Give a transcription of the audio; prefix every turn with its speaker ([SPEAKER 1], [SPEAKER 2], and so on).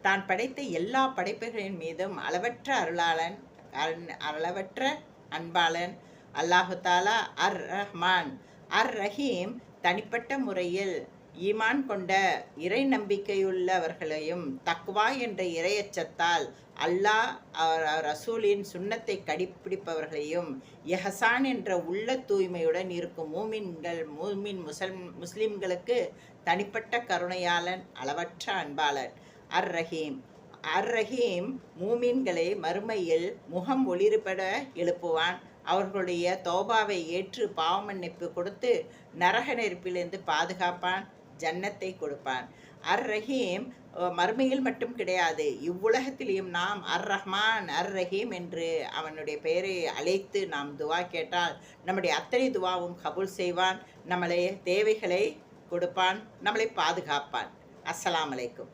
[SPEAKER 1] தான் படைத்த எல்லா படைப்புகளின் மீதும் அளவற்ற அருளாளன், அளவற்ற அன்பாளன் அல்லாஹு தாலா அர் ரஹ்மான். அர் ரஹீம் தனிப்பட்ட முறையில் ஈமான் கொண்ட இறை நம்பிக்கையுள்ளவர்களையும் தக்வா என்ற இறையச்சத்தால் அல்லாஹ் ரசூலின் சுன்னத்தை கடைப்பிடிப்பவர்களையும் எஹசான் என்ற உள்ள தூய்மையுடன் இருக்கும் முஸ்லிம்களுக்கு தனிப்பட்ட கருணையாளன், அளவற்ற அன்பாளன் அர் ரஹீம். அர் ரஹீம் மூமின்களை மறுமையில் முகம் ஒளிர்பட எழுப்புவான். அவர்களுடைய தௌபாவை ஏற்று பாவமன்னிப்பு கொடுத்து நரக நெருப்பிலிருந்து பாதுகாப்பான், ஜன்னத்தை கொடுப்பான். அர் ரஹீம் மறுமையில் மட்டும் கிடையாது, இவ்வுலகத்திலேயும் நாம் அர் ரஹ்மான் அர் ரஹீம் என்று அவனுடைய பெயரை அழைத்து நாம் துவா கேட்டால் நம்முடைய அத்தனை துவாவும் கபூல் செய்வான், நம்மளை தேவைகளை கொடுப்பான், நம்மளை பாதுகாப்பான். அஸ்ஸலாமு அலைக்கும்.